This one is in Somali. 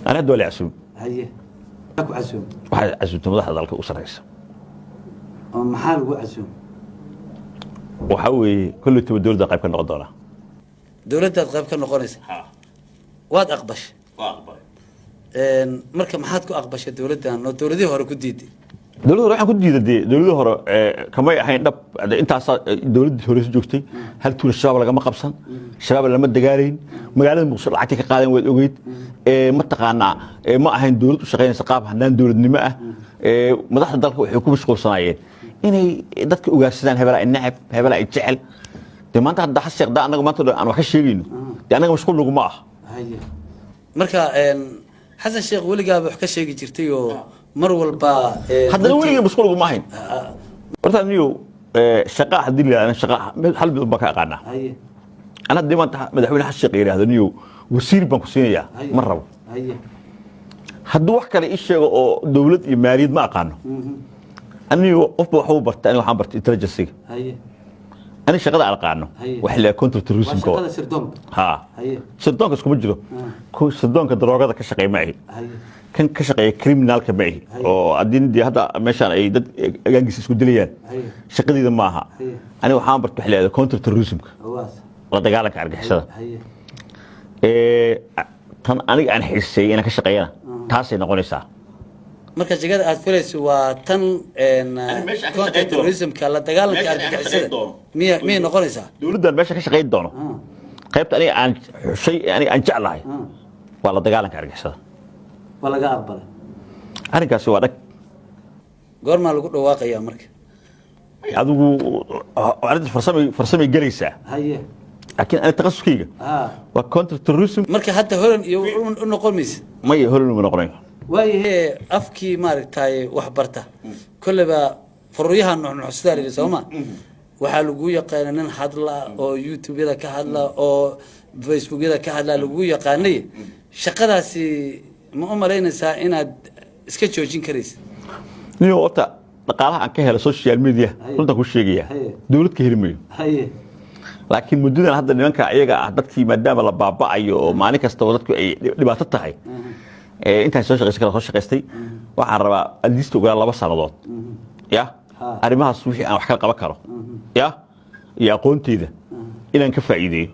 أنا دولي عسوم هي أكو عسوم واحد عسوم تمضح ذلك أسرة رئيس محل وعسوم وحوي كل الدول ده قيب كان نقدرها دولتها قيب كان نقونيس واد أقبش marka maxaad ku aqbashay dawladdan oo dawladii hore ku diiday dawladda waxaan ku diiday dawladda hore kamay ahayn dhab intaas dawladda hore soo joogtay hal tuula shabaab laga ma qabsan shabaab lama dagaalayn magaalada muqdisho lacag ka qaadan waad ogeyd ma taqaana ma ahayn dawlad u shaqeynaysa qaab hanaan dawladnimo ah madaxda dalka waxay ku mashquulsanaayeen inay dadka ugaarsadaan hebel ay nacab hebel ay jecel de maanta hadda xasheeqda anaga maanta aan wax ka sheegayno de anaga mashquul nagu ma ah marka حسن الشيخ ولقى بحكي شيء جرتيه مر والبا هذا ولقى مسؤول ما هين ورث نيو شقاء حد لي أنا شقاء حل بكاء قانا أنا دائما مدحون حشق غير هذا نيو وسير بنكسينيا مرة هذا وحكي لي إيش دولة إماريد ما قانو أنا أفضل حوبرت أنا وحبرت إنتلجنسي أنا شغال على قانون وحلا كنت تروسم كو شغال سردون ها سردون كسكو بجرو كو سردون كدروغada ka shaqeey ma kan ka shaqeey criminal ka baa oo adin di hada meeshan ay dad agaagis isku dilayaan shaqadeeda ma aha ani waxaan bartay xilada counter terrorism la dagaalanka argagixisada tan aniga aan xiisay inaan ka shaqeeyana taasay noqonaysaa marka jigada aad filayso waa tan terrorism ka la dagaalanka argagixisada miya noqonaysaa dawladdan meesha ka shaqeyn doono qaybta aniga aan shay aniga aan jeclahay waa la dagaalanka argagixisada waa laga aqbalay arrinkaasi waa dhag goorma lagu dhawaaqayaa marka adigu arrinta farsamay galaysaa haye laakiin ana taqasuskayga waa counter terrorism marka hadda horan iyo u noqon maysid may horan ma noqonayo waayahay afkii maaragtay wax barta kullaba furriyahan nuxnuxsidaar Soomaa waxaa lagu yaqaan nin hadla oo YouTube-yada ka hadla oo Facebook-yada ka hadla lagu yaqaanay shaqadaasi ma u maleynaysaa inaad iska joojin karaysid niyo wata dhaqaalaha aan ka helo social media runta ku sheegaya dawlad ka helimayo laakiin muddadan hadda nimanka ayaga ah dadkii maadaama la baaba'ayo oo maalin kasta dadku ay dhibaato tahay inta soo shaqeystay waxaan rabaa adliist uga 2 sanadood ya arrimahaas wixii aan wax ka qaban karo ya iyo aqoonteeda inaan ka faa'iideeyo